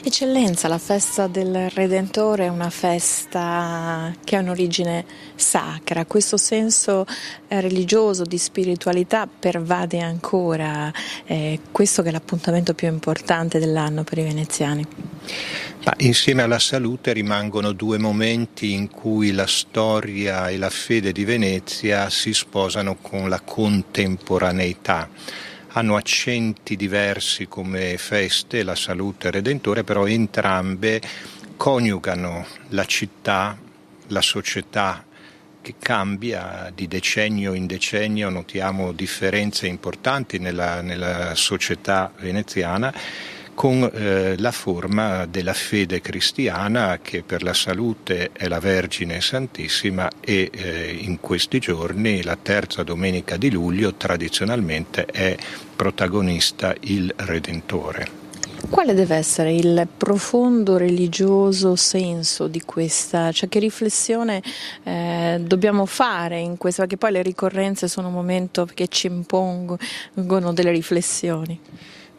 Eccellenza, la festa del Redentore è una festa che ha un'origine sacra, questo senso religioso di spiritualità pervade ancora questo che è l'appuntamento più importante dell'anno per i veneziani. Ma insieme alla salute rimangono due momenti in cui la storia e la fede di Venezia si sposano con la contemporaneità. Hanno accenti diversi come feste, la salute e il Redentore, però entrambe coniugano la città, la società che cambia di decennio in decennio, notiamo differenze importanti nella società veneziana, con la forma della fede cristiana che per la salute è la Vergine Santissima e in questi giorni, la terza domenica di luglio, tradizionalmente è protagonista il Redentore. Quale deve essere il profondo religioso senso di questa, cioè che riflessione dobbiamo fare in questa, perché poi le ricorrenze sono un momento che ci impongono delle riflessioni.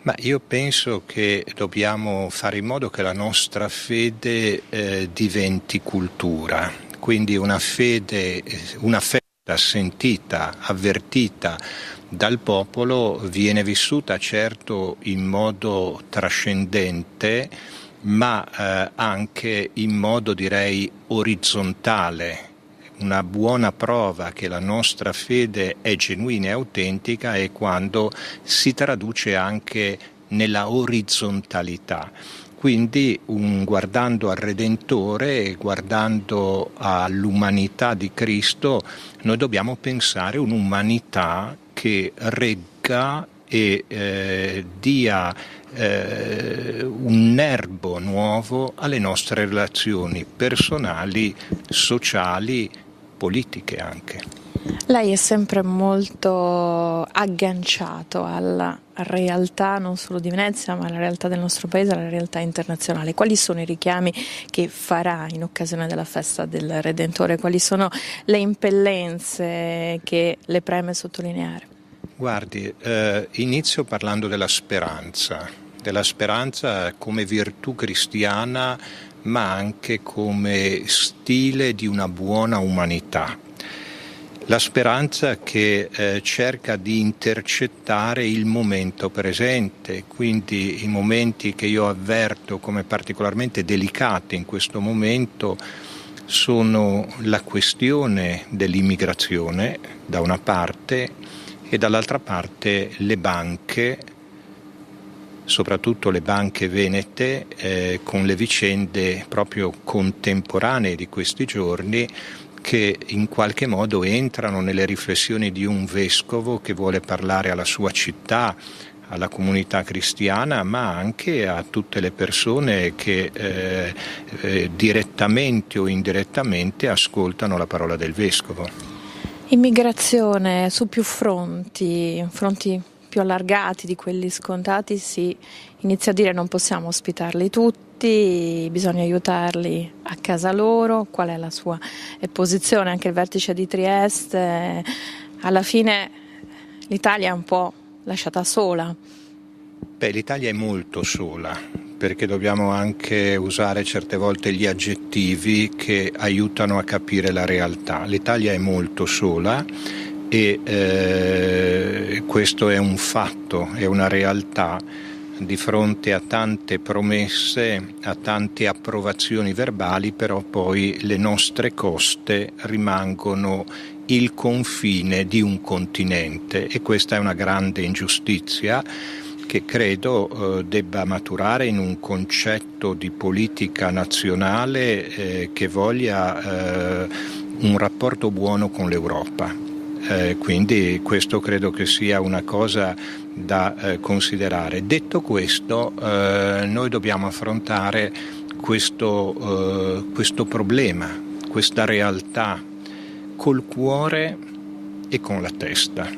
Ma io penso che dobbiamo fare in modo che la nostra fede diventi cultura, quindi una festa sentita, avvertita dal popolo viene vissuta certo in modo trascendente, ma anche in modo direi orizzontale. Una buona prova che la nostra fede è genuina e autentica è quando si traduce anche nella orizzontalità. Quindi guardando al Redentore e guardando all'umanità di Cristo, noi dobbiamo pensare un'umanità che regga e dia un nerbo nuovo alle nostre relazioni personali, sociali, politiche anche. Lei è sempre molto agganciato alla realtà non solo di Venezia, ma alla realtà del nostro paese, alla realtà internazionale. Quali sono i richiami che farà in occasione della festa del Redentore? Quali sono le impellenze che le preme sottolineare? Guardi, inizio parlando della speranza come virtù cristiana, ma anche come stile di una buona umanità. La speranza che cerca di intercettare il momento presente, quindi i momenti che io avverto come particolarmente delicati in questo momento sono la questione dell'immigrazione da una parte e dall'altra parte le banche, soprattutto le banche venete, con le vicende proprio contemporanee di questi giorni che in qualche modo entrano nelle riflessioni di un vescovo che vuole parlare alla sua città, alla comunità cristiana, ma anche a tutte le persone che direttamente o indirettamente ascoltano la parola del vescovo. Immigrazione su più fronti più allargati di quelli scontati, si inizia a dire non possiamo ospitarli tutti, bisogna aiutarli a casa loro. Qual è la sua posizione? Anche il vertice di Trieste, alla fine l'Italia è un po' lasciata sola. L'Italia è molto sola, perché dobbiamo anche usare certe volte gli aggettivi che aiutano a capire la realtà. L'Italia è molto sola e questo è un fatto, è una realtà di fronte a tante promesse, a tante approvazioni verbali, però poi le nostre coste rimangono il confine di un continente e questa è una grande ingiustizia che credo debba maturare in un concetto di politica nazionale che voglia un rapporto buono con l'Europa. Quindi questo credo che sia una cosa da considerare. Detto questo, noi dobbiamo affrontare questo problema, questa realtà col cuore e con la testa.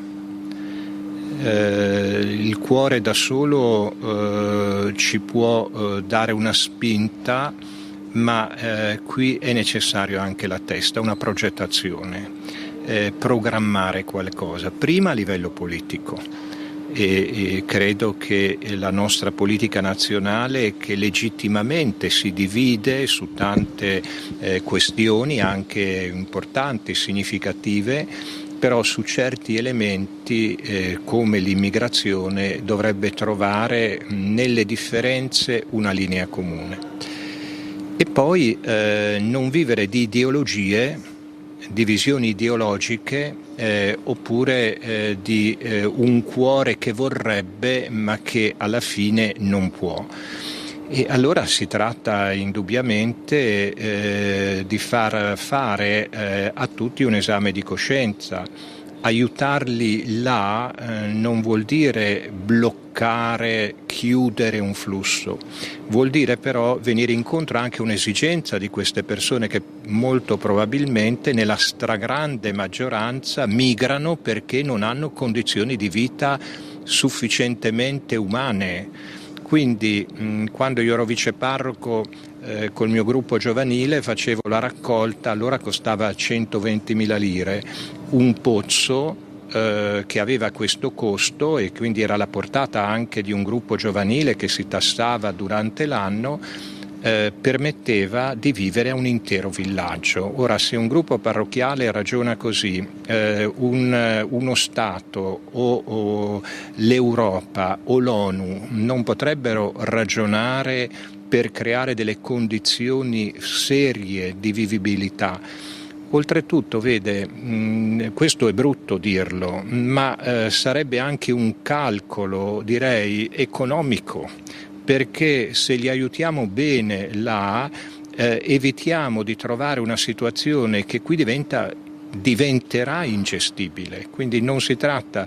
Il cuore da solo ci può dare una spinta, ma qui è necessario anche la testa, una progettazione, programmare qualcosa, prima a livello politico e credo che la nostra politica nazionale, che legittimamente si divide su tante questioni anche importanti, significative, però su certi elementi come l'immigrazione dovrebbe trovare nelle differenze una linea comune. E poi non vivere di ideologie, di visioni ideologiche oppure di un cuore che vorrebbe ma che alla fine non può. E allora si tratta indubbiamente di far fare a tutti un esame di coscienza. Aiutarli là non vuol dire bloccare, chiudere un flusso, vuol dire però venire incontro anche a un'esigenza di queste persone che molto probabilmente nella stragrande maggioranza migrano perché non hanno condizioni di vita sufficientemente umane. Quindi quando io ero viceparroco col mio gruppo giovanile facevo la raccolta, allora costava 120.000 lire, un pozzo che aveva questo costo e quindi era alla portata anche di un gruppo giovanile che si tassava durante l'anno, permetteva di vivere a un intero villaggio. Ora, se un gruppo parrocchiale ragiona così, uno Stato o l'Europa o l'ONU non potrebbero ragionare per creare delle condizioni serie di vivibilità. Oltretutto, vede, questo è brutto dirlo, ma sarebbe anche un calcolo, direi, economico, perché se li aiutiamo bene là, evitiamo di trovare una situazione che qui diventerà ingestibile. Quindi non si tratta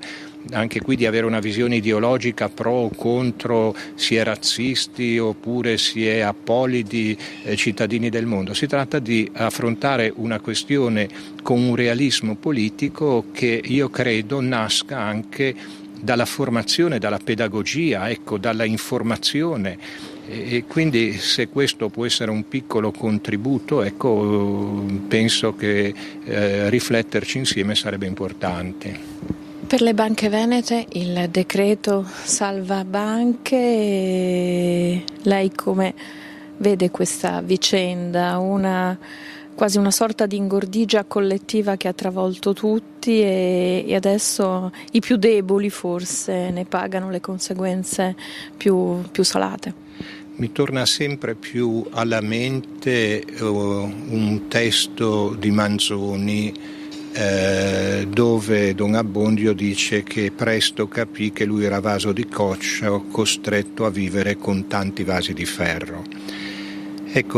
anche qui di avere una visione ideologica pro o contro, si è razzisti oppure si è apolidi cittadini del mondo. Si tratta di affrontare una questione con un realismo politico che io credo nasca anche dalla formazione, dalla pedagogia, dalla informazione. E quindi se questo può essere un piccolo contributo, penso che rifletterci insieme sarebbe importante. Per le banche venete il decreto salva banche, lei come vede questa vicenda? Quasi una sorta di ingordigia collettiva che ha travolto tutti e adesso i più deboli forse ne pagano le conseguenze più salate. Mi torna sempre più alla mente un testo di Manzoni dove Don Abbondio dice che presto capì che lui era vaso di coccio costretto a vivere con tanti vasi di ferro.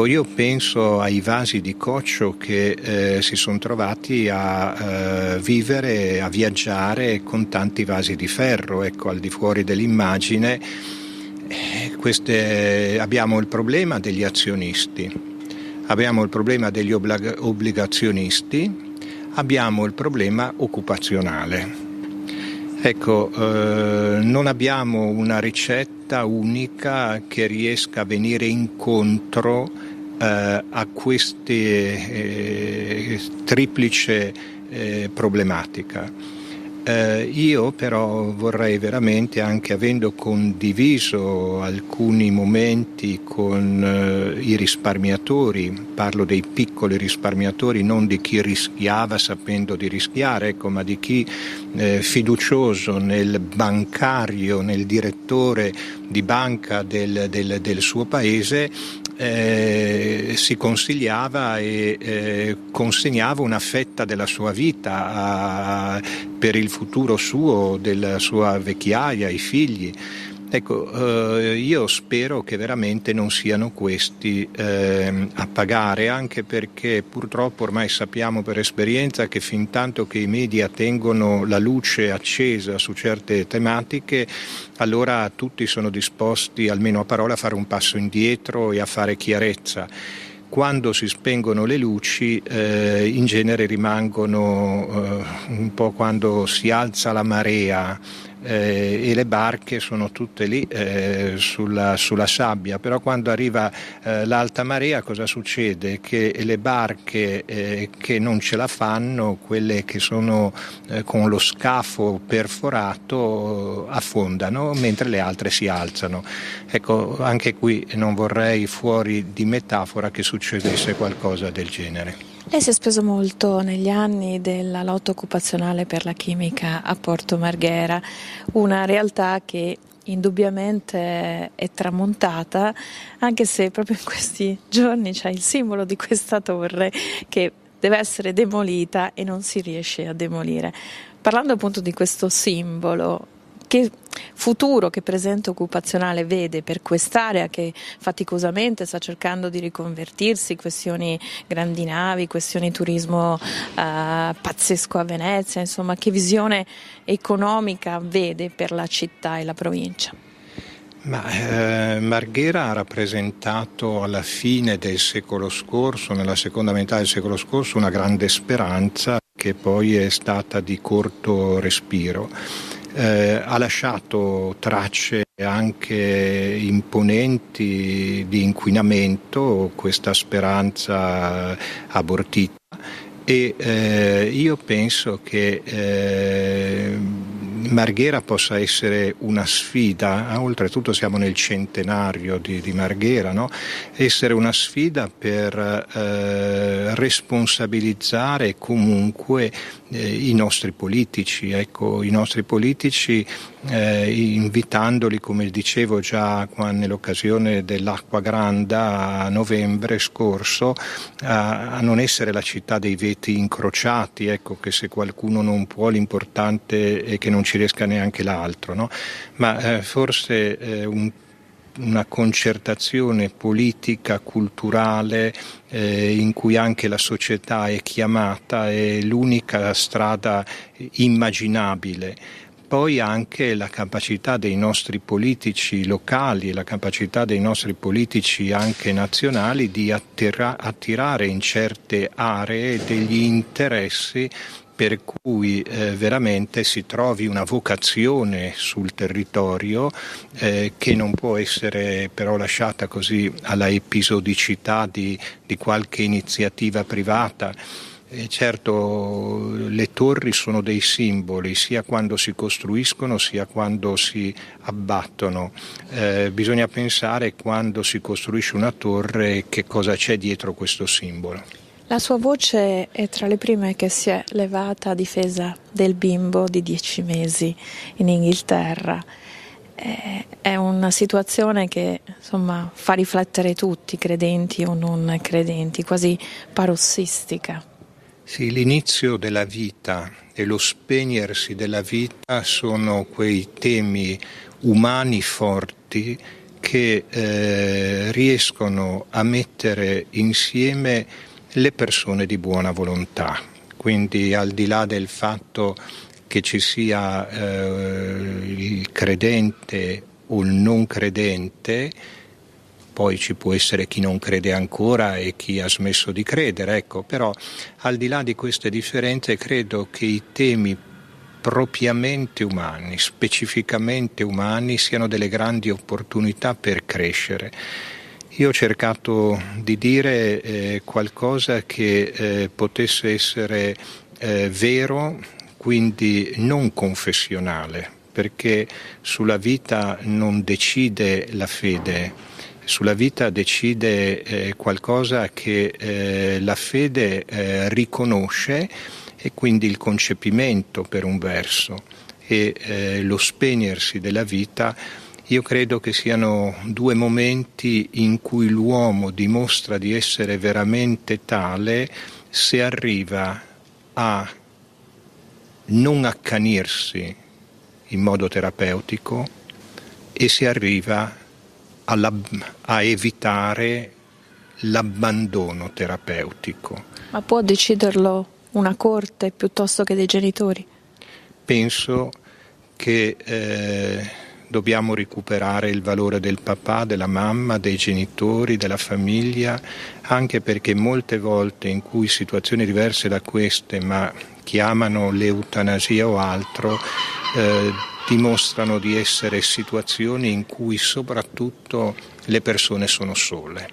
Io penso ai vasi di coccio che si sono trovati a vivere, a viaggiare con tanti vasi di ferro, al di fuori dell'immagine. Abbiamo il problema degli azionisti, abbiamo il problema degli obbligazionisti, abbiamo il problema occupazionale. Non abbiamo una ricetta unica che riesca a venire incontro a queste triplice problematica. Io però vorrei veramente, anche avendo condiviso alcuni momenti con i risparmiatori, parlo dei piccoli risparmiatori, non di chi rischiava sapendo di rischiare, ma di chi fiducioso nel bancario, nel direttore di banca del suo paese, si consigliava e consegnava una fetta della sua vita per il futuro suo, della sua vecchiaia, i figli. Io spero che veramente non siano questi a pagare, anche perché purtroppo ormai sappiamo per esperienza che fin tanto che i media tengono la luce accesa su certe tematiche, allora tutti sono disposti, almeno a parola, a fare un passo indietro e a fare chiarezza. Quando si spengono le luci in genere rimangono un po' quando si alza la marea e le barche sono tutte lì sulla sabbia, però quando arriva l'alta marea cosa succede? Che le barche che non ce la fanno, quelle che sono con lo scafo perforato, affondano, mentre le altre si alzano. Ecco, anche qui non vorrei, fuori di metafora, che succedesse qualcosa del genere. Lei si è speso molto negli anni della lotta occupazionale per la chimica a Porto Marghera, una realtà che indubbiamente è tramontata, anche se proprio in questi giorni c'è il simbolo di questa torre che deve essere demolita e non si riesce a demolire. Parlando appunto di questo simbolo, che futuro, che presente occupazionale vede per quest'area che faticosamente sta cercando di riconvertirsi, questioni grandi navi, questioni turismo pazzesco a Venezia, insomma, che visione economica vede per la città e la provincia? Marghera ha rappresentato alla fine del secolo scorso, nella seconda metà del secolo scorso, una grande speranza che poi è stata di corto respiro. Ha lasciato tracce anche imponenti di inquinamento, questa speranza abortita, e io penso che Marghera possa essere una sfida, oltretutto siamo nel centenario di Marghera, no? Essere una sfida per responsabilizzare comunque i nostri politici, ecco, i nostri politici, invitandoli, come dicevo già nell'occasione dell'Acqua Granda a novembre scorso, a non essere la città dei veti incrociati, ecco, che se qualcuno non può l'importante è che non ci riesca neanche l'altro, no? Ma forse una concertazione politica, culturale, in cui anche la società è chiamata, è l'unica strada immaginabile. Poi anche la capacità dei nostri politici locali e la capacità dei nostri politici anche nazionali di attirare in certe aree degli interessi per cui veramente si trovi una vocazione sul territorio che non può essere però lasciata così alla episodicità di qualche iniziativa privata. Certo, le torri sono dei simboli, sia quando si costruiscono sia quando si abbattono. Bisogna pensare, quando si costruisce una torre, che cosa c'è dietro questo simbolo. La sua voce è tra le prime che si è levata a difesa del bimbo di 10 mesi in Inghilterra. È una situazione che, insomma, fa riflettere tutti, credenti o non credenti, quasi parossistica. Sì, l'inizio della vita e lo spegnersi della vita sono quei temi umani forti che riescono a mettere insieme le persone di buona volontà. Quindi, al di là del fatto che ci sia il credente o il non credente, poi ci può essere chi non crede ancora e chi ha smesso di credere, ecco, però al di là di queste differenze credo che i temi propriamente umani, specificamente umani, siano delle grandi opportunità per crescere. Io ho cercato di dire qualcosa che potesse essere vero, quindi non confessionale, perché sulla vita non decide la fede, sulla vita decide qualcosa che la fede riconosce, e quindi il concepimento per un verso e lo spegnersi della vita. Io credo che siano due momenti in cui l'uomo dimostra di essere veramente tale se arriva a non accanirsi in modo terapeutico e se arriva a evitare l'abbandono terapeutico. Ma può deciderlo una corte piuttosto che dei genitori? Penso che dobbiamo recuperare il valore del papà, della mamma, dei genitori, della famiglia, anche perché molte volte in cui situazioni diverse da queste, ma chiamano l'eutanasia o altro, dimostrano di essere situazioni in cui soprattutto le persone sono sole.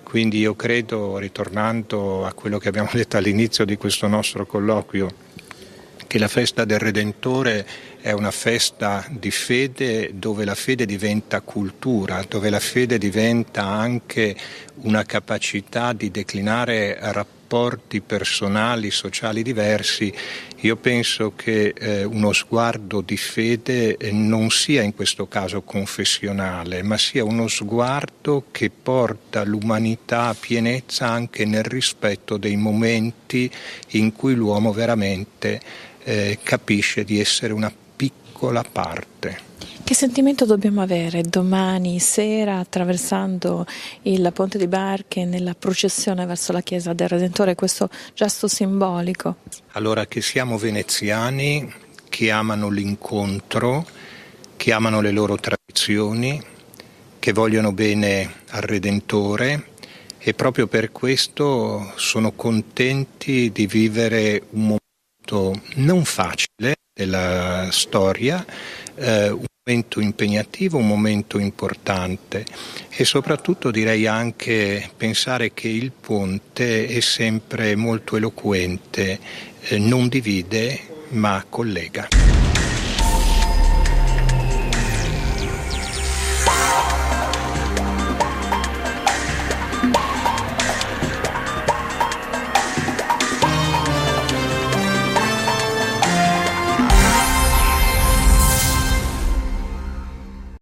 Quindi io credo, ritornando a quello che abbiamo detto all'inizio di questo nostro colloquio, che la festa del Redentore è una festa di fede dove la fede diventa cultura, dove la fede diventa anche una capacità di declinare rapporti personali, sociali diversi. Io penso che uno sguardo di fede non sia in questo caso confessionale, ma sia uno sguardo che porta l'umanità a pienezza anche nel rispetto dei momenti in cui l'uomo veramente capisce di essere una piccola parte. Che sentimento dobbiamo avere domani sera attraversando il Ponte di Barche nella processione verso la chiesa del Redentore, questo gesto simbolico? Allora, che siamo veneziani, che amano l'incontro, che amano le loro tradizioni, che vogliono bene al Redentore, e proprio per questo sono contenti di vivere un momento non facile della storia, un momento impegnativo, un momento importante, e soprattutto direi anche pensare che il ponte è sempre molto eloquente, non divide ma collega.